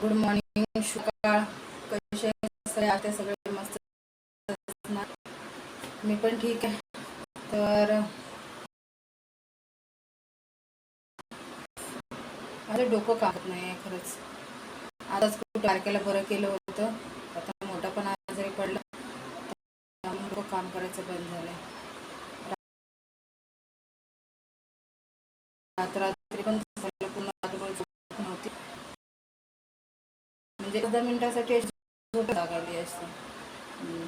Good morning, शुकाळ. कसे आहे सगळे? मस्त असणार. मी पण ठीक आहे. तर माझं डोकं कामत नाही आहे खरंच. आताच खूप तारखेला बरं केलं होतं, आता मोठा पण आजारी पडला, त्यामुळे काम करायचं बंद झालंय. रात्री पण पूर्ण नव्हती, म्हणजे 10 मिनिटासाठी झोप लागली असते.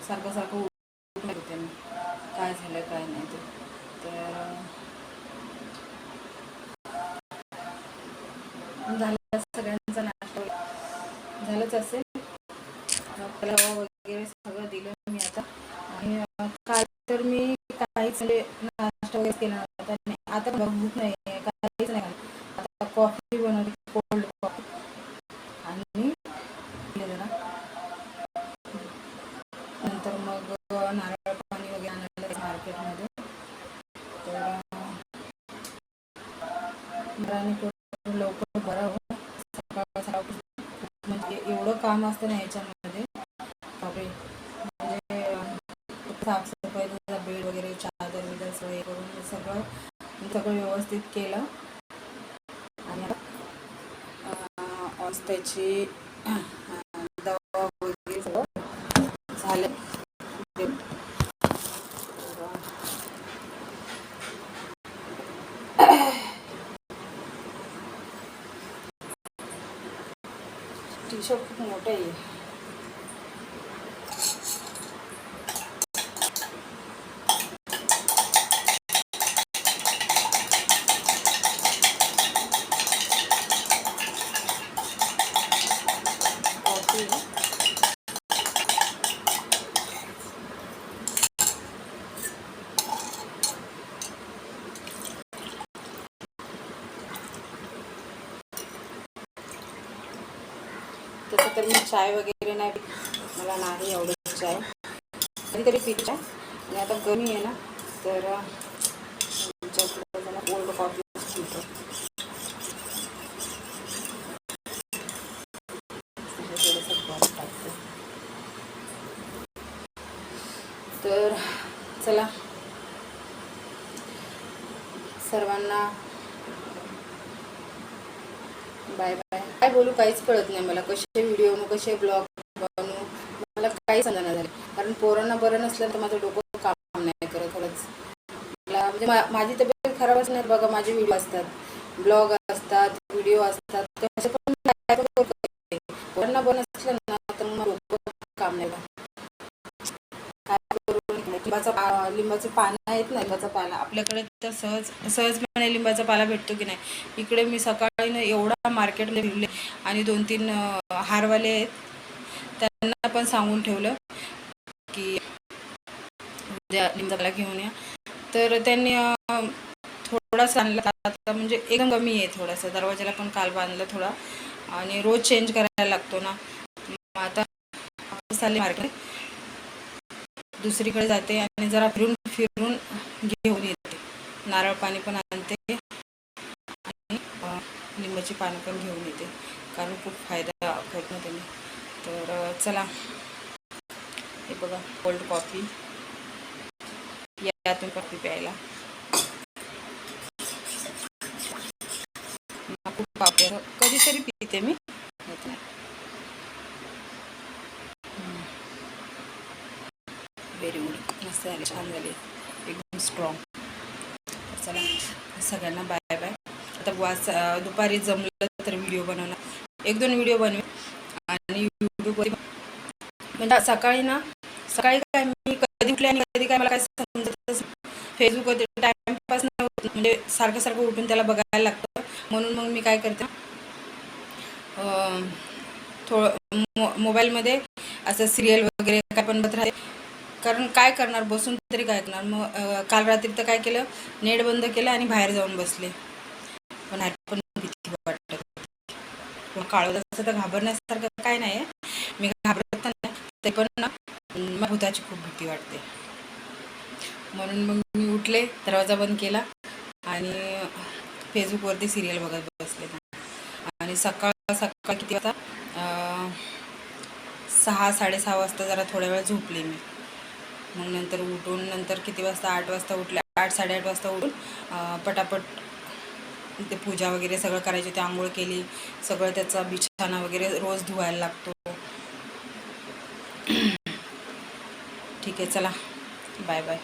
सारखं सारखं उठून होते मी, काय झालं काय नाही ते. तर झालं सगळ्यांचा नाश्ता झालंच असेल. फलावा वगैरे सगळं दिलं मी आता. आणि काल तर मी काहीच म्हणजे नाश्ता वगैरे केला नव्हता. आता भूक नाही आहे, काहीच नाही. आता कॉफी बनवली, कोल्ड कॉफी. आणि जरा नंतर मग नारळ पाणी वगैरे आणलं मार्केटमध्ये. तर लवकर बरं हो. सकाळ म्हणजे एवढं काम असतं ना याच्यामध्ये, बापरे. म्हणजे साफसफाई, बेड वगैरे, चादर वगैरे सगळं करून सगळं सगळं व्यवस्थित केलं. आणि त्याची दवा वगैरे सगळं झालं. टी शर्ट खूप मोठं आहे. कॉफी तसं तर मी चाय वगैरे नाही, मला नाही एवढं चाय, कधीतरी पिते. आणि आता गरमी आहे ना, तर कोल्ड कॉफी पितो. तर चला, सर्वांना बाय बाय. काय बोलू काहीच कळत नाही मला, कसे व्हिडिओ कसे ब्लॉग बनवू, मला काही समजणार झालं. कारण पोरांना बरं नसलं तर माझं डोकं काम नाही करत खरंच. मला म्हणजे माझी तब्येत खराबच नाही बघा, माझे व्हिडिओ असतात, ब्लॉग असतात, व्हिडिओ असतात, कसे पण पोरांना बरं नसलं ना तर मग डोकं काम नाही. लिंबाचे पानं आहेत ना, लिंबाचा पाला आपल्याकडे तर सहजपणे लिंबाचा पाला भेटतो की नाही. इकडे मी सकाळी ना एवढा मार्केटला फिरले, आणि 2-3 हारवाले आहेत, त्यांना पण सांगून ठेवलं की उद्या लिंबाचा पाला घेऊन या. तर त्यांनी थोडासा आणला, म्हणजे एकदम कमी आहे थोडासा. दरवाजाला पण काल बांधला थोडा, आणि रोज चेंज करायला लागतो ना. आता चालले मार्केट, दुसरीकडे जाते आणि जरा फिरून फिरून घेऊन येते. नारळ पाणी पण आणते आणि लिंबाची पानं पण घेऊन येते, कारण खूप फायदा करतो त्यांनी. तर चला, हे बघा कोल्ड कॉफी, यातून कॉफी प्यायला खूप आवडतं. कधीतरी पिते मी. व्हेरी गुड, मस्त झाले, छान झाले, एकदम स्ट्रॉंग. चला, सगळ्यांना बाय बाय. आता दुपारी जमलं तर व्हिडिओ बनवणार, 1-2 व्हिडिओ बनवे. आणि यूट्यूबवर म्हणजे सकाळी काय मी कधी उठले आणि कधी काय मला काय समजतच. फेसबुकवर टाइमपास नाही होत, म्हणजे सारखं सारखं उठून त्याला बघायला लागतं. म्हणून मग मी काय करते, थोडं मोबाईलमध्ये असं सिरियल वगैरे काय पण बघत राहते. कारण काय करणार, बसून तरी काय करणार. मग काल रात्री तर काय केलं, नेट बंद केलं आणि बाहेर जाऊन बसले. पण पण भीती वाटत, काळं असं तर घाबरण्यासारखं काय नाही आहे, मी घाबरत नाही. ते पण ना मला भूताची खूप भीती वाटते. म्हणून मग मी उठले, दरवाजा बंद केला आणि फेसबुकवरती सिरियल बघत बसले. आणि सकाळ किती वाजता 6 साडेसहा वाजता जरा थोड्या वेळ झोपले मी. मग नंतर उठून नंतर किती वाजता 8 वाजता उठले, 8 साडेआठ वाजता उठून पटापट ते पूजा वगैरे सगळं करायची होती. आंघोळ केली, सगळं त्याचा बिछाना वगैरे रोज धुवायला लागतो. ठीक आहे, चला बाय बाय.